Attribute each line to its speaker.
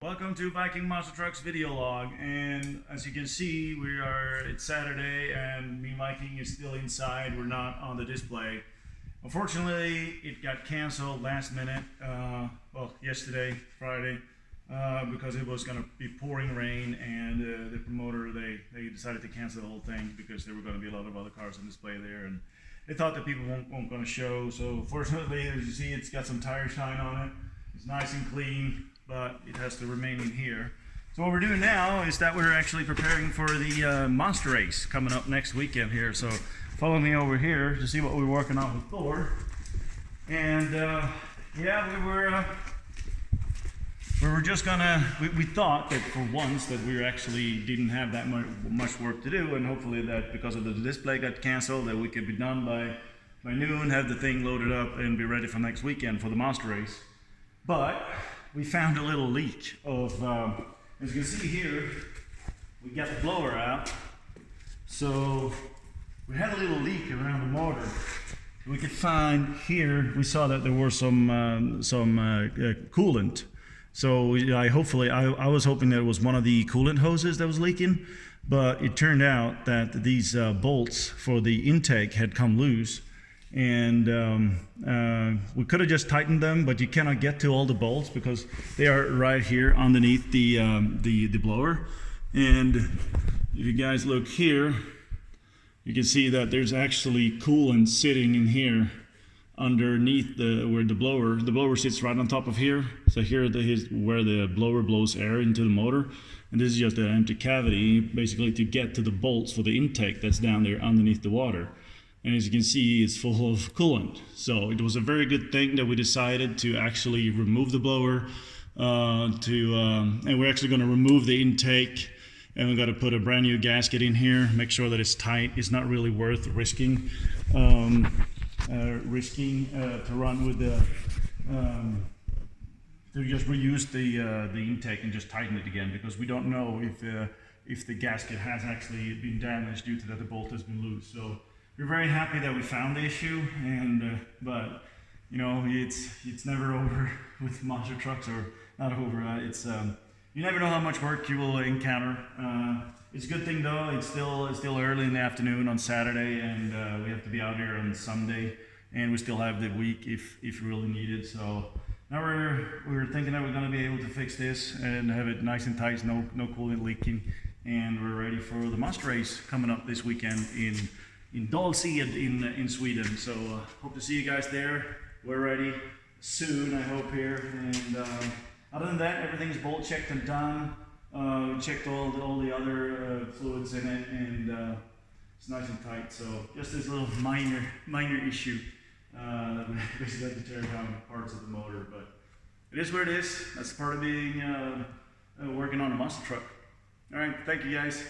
Speaker 1: Welcome to Viking Monster Trucks video log, and as you can see, it's Saturday and Mean Viking is still inside. We're not on the display. Unfortunately, it got canceled last minute, yesterday, Friday, because it was going to be pouring rain, and the promoter, they decided to cancel the whole thing because there were going to be a lot of other cars on display there, and they thought that people weren't going to show. So fortunately, as you see, it's got some tire shine on it. It's nice and clean, but it has to remain in here. So what we're doing now is that we're actually preparing for the Monsterrace coming up next weekend here. So follow me over here to see what we're working on with Thor. And yeah, we were just gonna, we thought that for once that we actually didn't have that much work to do, and hopefully that because of the display got canceled, that we could be done by noon, have the thing loaded up and be ready for next weekend for the Monsterrace. But we found a little leak of, as you can see here, we got the blower out. So we had a little leak around the motor. We could find here, we saw that there were some coolant. So I was hoping that it was one of the coolant hoses that was leaking, but it turned out that these bolts for the intake had come loose. And we could have just tightened them, but you cannot get to all the bolts because they are right here underneath the blower. And if you guys look here, you can see that there's actually coolant sitting in here underneath where the blower sits right on top of here. So here is where the blower blows air into the motor, and this is just an empty cavity basically to get to the bolts for the intake that's down there underneath the water. And as you can see, it's full of coolant. So it was a very good thing that we decided to actually remove the blower, and we're actually going to remove the intake, and we've got to put a brand new gasket in here, make sure that it's tight. It's not really worth risking to run with the to just reuse the intake and just tighten it again, because we don't know if the gasket has actually been damaged due to that the bolt has been loose. So we're very happy that we found the issue, and but you know, it's never over with monster trucks, or not over. You never know how much work you will encounter. It's a good thing though. It's still early in the afternoon on Saturday, and we have to be out here on Sunday, and we still have the week if really needed. So now we're thinking that we're going to be able to fix this and have it nice and tight, no coolant leaking, and we're ready for the Monsterrace coming up this weekend in Dalsed in Sweden. So hope to see you guys there. We're ready soon, I hope, here. And other than that, everything's bolt checked and done. We checked all the other fluids in it, and it's nice and tight. So just this little minor issue that we basically had to tear down parts of the motor, but it is where it is. That's part of being working on a monster truck. All right, thank you guys.